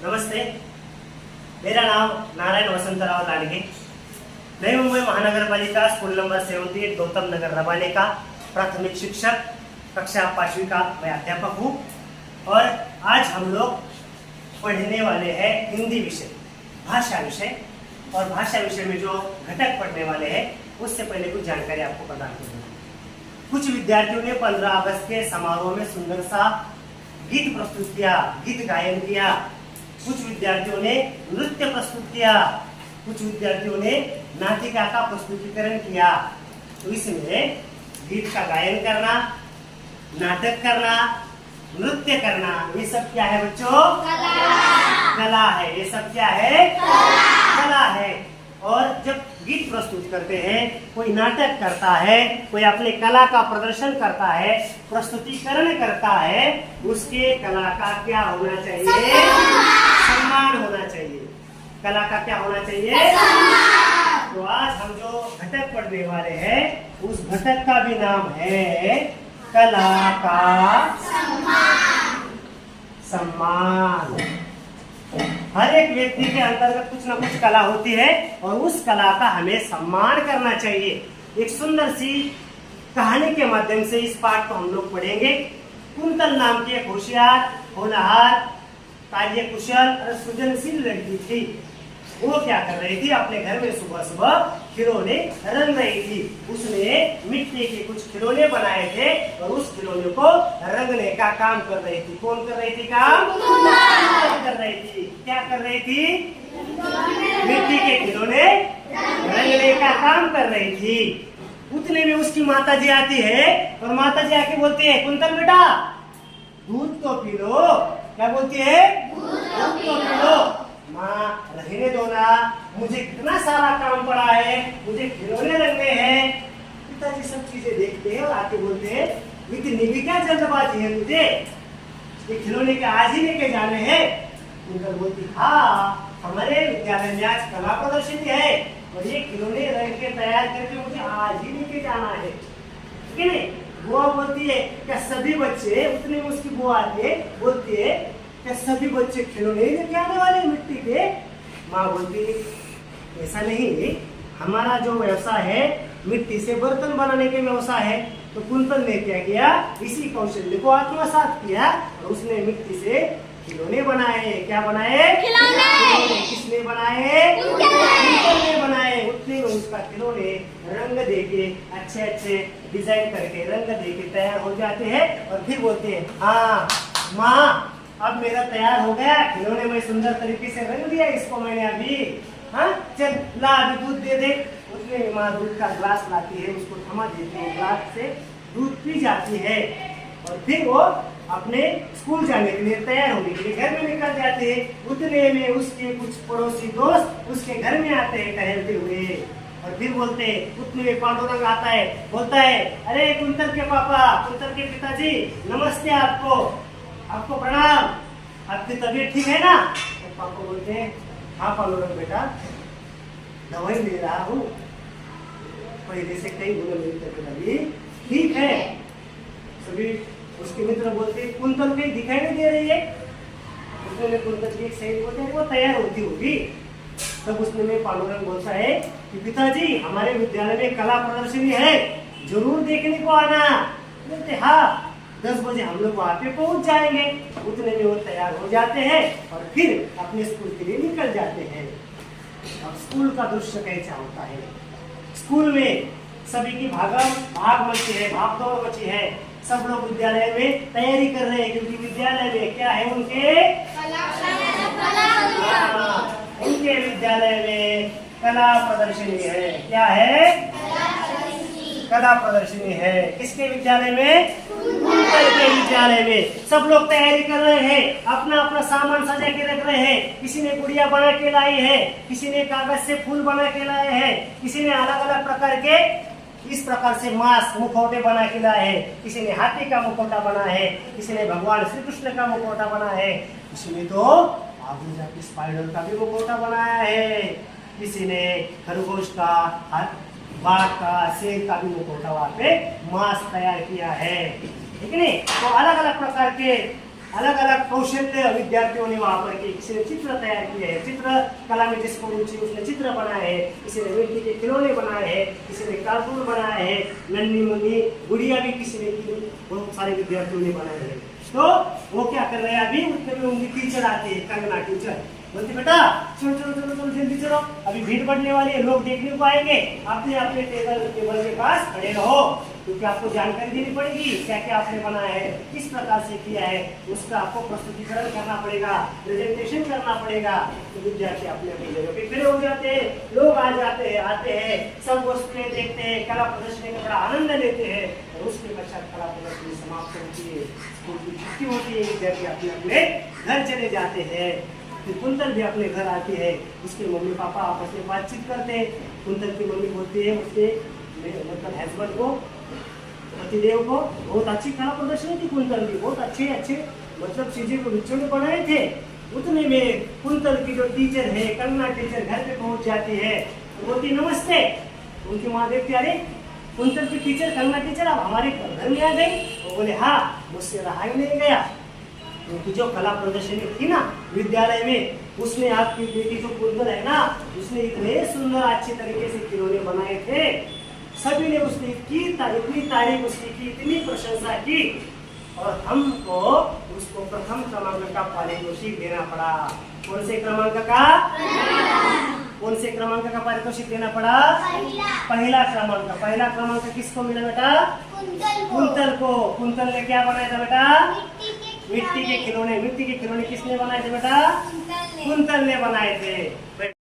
नमस्ते, मेरा नाम नारायण वसंतराव लाडगे। नई मुंबई महानगरपालिका स्कूल नंबर 78 गौतम नगर रबाने का प्राथमिक शिक्षक कक्षा 5वीं का मैं अध्यापक हूँ। और आज हम लोग पढ़ने वाले हैं हिंदी विषय, भाषा विषय। और भाषा विषय में जो घटक पढ़ने वाले हैं उससे पहले कुछ जानकारी आपको प्रदान करूँगा। कुछ विद्यार्थियों ने 15 अगस्त के समारोह में सुंदर सा गीत प्रस्तुत किया, गीत गायन किया। कुछ विद्यार्थियों ने नृत्य प्रस्तुत किया, कुछ विद्यार्थियों ने नाटिका का प्रस्तुतिकरण किया। तो इसमें गीत का गायन करना, नाटक करना, नृत्य करना, ये सब क्या है बच्चों? कला है। ये सब क्या है? कला है। और जब गीत प्रस्तुत करते हैं, कोई नाटक करता है, कोई अपने कला का प्रदर्शन करता है, प्रस्तुतिकरण करता है, उसके कला का क्या होना चाहिए? सम्मान होना चाहिए। कला का क्या होना चाहिए? तो आज हम जो घटक पढ़ने वाले हैं उस घटक का भी नाम है कला का सम्मान। हर एक व्यक्ति के अंतर्गत कुछ ना कुछ कला होती है और उस कला का हमें सम्मान करना चाहिए। एक सुंदर सी कहानी के माध्यम से इस पाठ को हम लोग पढ़ेंगे। कुंतल नाम की एक होशियार, होनहार, कार्य कुशल और सृजनशील लड़की थी। वो क्या कर रही थी? अपने घर में सुबह सुबह खिलौने रंग रही थी। उसने मिट्टी के कुछ खिलौने बनाए थे और उस खिलौने को रंगने का काम कर रही थी। कौन कर रही थी काम? कर रही थी। क्या कर रही थी? मिट्टी के खिलौने रंगने का काम कर रही थी। उतने में उसकी माताजी आती है और माताजी आके बोलती है, कुंतल बेटा दूध तो पी लो। क्या बोलती है? दूध तो पी लो। माँ रहने दो ना, मुझे कितना सारा काम पड़ा है, मुझे खिलौने रंगने हैं। पिताजी सब चीजें देखते हैं और आके बोलते हैं, इतनी भी क्या जल्दबाजी है तुझे? ये खिलौने के आज ही लेके जाने हैं। उनका बोलती, हाँ हमारे विद्यालय में आज कला प्रदर्शनी है और ये खिलौने रंग के तैयार करके मुझे आज ही लेके जाना है। ठीक है नहीं? बुआ बोलती है, क्या सभी बच्चे? उतने में उसकी बुआ आती है, बोलती है, क्या सभी बच्चे खिलौने लेके आने वाले मिट्टी के? माँ बोलती है, ऐसा नहीं, हमारा जो व्यवसाय है मिट्टी से बर्तन बनाने के व्यवसाय है। तो कुंतल ने क्या किया? इसी कौशल्य को आत्मसात किया और उसने मिट्टी से खिलौने बनाए। क्या बनाए? खिलौने। किसने बनाए? कुंतल ने बनाए। उतने में उसका खिलौने रंग देके अच्छे अच्छे डिजाइन करके रंग देके तैयार हो जाते हैं और फिर बोलते हैं, हाँ माँ अब मेरा तैयार हो गया खिलौने में, सुंदर तरीके से रंग दिया इसको मैंने अभी। हाँ चल ला अभी दूध दे दे। उसमें माँ दूध का ग्लास लाती है, उसको थमा देती है, ग्लास से दूध पी जाती है और फिर वो अपने स्कूल जाने के लिए तैयार होने के लिए घर में निकल जाते हैं। उतने में उसके कुछ पड़ोसी दोस्त उसके घर में आते हैं टहलते हुए और फिर बोलते हैं, उतने में पांडुरंग आता है, बोलता है, अरे कुंतल के पापा, कुंतल के पिताजी नमस्ते, आपको प्रणाम, आपकी तबीयत ठीक है ना? तो पापा बोलते हैं, हाँ पांडुरंग बेटा दवाई ले रहा हूँ, पहले से कई गुना मेरी तबीयत अभी ठीक है। सभी उसके मित्र बोलते हैं, कुंतल कहीं दिखाई नहीं दे रही है। उसने कुंतल की एक सहेली बोलते हैं, वो तैयार होती होगी। तब उसने में पांडुरंग बोलता है कि पिताजी हमारे विद्यालय में कला प्रदर्शनी है, जरूर देखने को आना। बोलते हाँ 10 बजे हम लोग वहाँ पे पहुँच जाएंगे। उतने में वो तैयार हो जाते हैं और फिर अपने स्कूल के लिए निकल जाते हैं। अब स्कूल का दृश्य कैसा होता है? स्कूल में सभी की भाग मची है, भाग दौड़ मची है। सब लोग विद्यालय में तैयारी कर रहे हैं क्योंकि विद्यालय में क्या है? उनके विद्यालय में कला प्रदर्शनी है। क्या है? कला प्रदर्शनी है। किसके विद्यालय में? कुंतल के विद्यालय में। सब लोग तैयारी कर रहे हैं, अपना अपना सामान सजा के रख रहे हैं। किसी ने गुड़िया बना के लाई है, किसी ने कागज से फूल बना के लाए हैं, किसी ने अलग अलग प्रकार के इस प्रकार से मास्क मुखौटे बना के लाए हैं। किसी ने हाथी का मुखौटा बना है, किसी ने भगवान श्री कृष्ण का मुखौटा बना है, किसी ने तो आगे जाके स्पाइडर का भी मुखौटा बनाया है, किसी ने खरगोश का, बाघ का, शेर का भी मुखौटा वहाँ पे मास्क तैयार किया है। ठीक है नहीं? तो अलग अलग प्रकार के अलग अलग कौशल्य विद्यार्थियों ने वहां पर की, किसी ने चित्र तैयार किए हैं, चित्र कला में जिसको रुचि उसने चित्र बनाए हैं, किसी ने मिट्टी के खिलौने बनाए हैं, किसी ने कार्टून बनाए हैं, नन्ही मुन्नी गुड़िया भी किसी ने की, बहुत सारे विद्यार्थियों ने बनाए हैं। तो वो क्या कर रहे हैं, अभी उतने में उनकी टीचर आती है, कंगना टीचर बोलती बेटा चलो चलो चलो चलो जल्दी चलो, अभी भीड़ बढ़ने वाली है, लोग देखने को आएंगे, अपने अपने टेबल के पास खड़े रहो, क्योंकि आपको जानकारी देनी पड़ेगी क्या क्या आपने बनाया है, किस प्रकार से किया है, उसका आपको प्रस्तुतिकरण करना पड़ेगा, प्रेजेंटेशन करना पड़ेगा। तो विद्यार्थी अपने अपनी जगह पे खड़े हो जाते हैं, लोग आ जाते हैं, आते हैं, सब वस्तुएं देखते हैं, कला प्रदर्शनी का बड़ा आनंद लेते हैं, और उसके पश्चात कला प्रदर्शनी समाप्त होती है, स्कूल की छुट्टी होती है, विद्यार्थी अपने अपने घर चले जाते हैं। फिर कुंतल भी अपने घर आती है, उसके मम्मी पापा आपस में बातचीत करते हैं, कुंतल की मम्मी बोलती है उसके मतलब हस्बैंड को, पतिदेव को, बहुत अच्छी कला प्रदर्शनी थी, कुंतल की बहुत अच्छे अच्छे मतलब चीजें को बच्चों ने बनाए थे। उतने में कुंतल की जो टीचर है, कंगना टीचर घर पे पहुंच जाती है, तो बोलती नमस्ते। उनकी माँ देखती अरे कुंतल की टीचर कंगना टीचर आप हमारे घर में आ गई। वो बोले हाँ, मुझसे रहा ही नहीं गया, क्योंकि जो कला प्रदर्शनी थी ना विद्यालय में, उसमें आपकी बेटी जो कुंतल है ना, उसने इतने सुंदर अच्छे तरीके से खिलौने बनाए थे, सभी ने उसने इतनी तारीफ उसकी की, इतनी प्रशंसा की, और हमको उसको प्रथम क्रमांक का पारितोषिक देना पड़ा। कौन से क्रमांक का? कौन से क्रमांक का पारितोषिक देना पड़ा? पहला क्रमांक। पहला क्रमांक किसको मिला बेटा? कुंतल को। कुंतल ने क्या बनाया था बेटा? मिट्टी के खिलौने। मिट्टी के खिलौने किसने बनाए थे बेटा? कुंतल ने बनाए थे।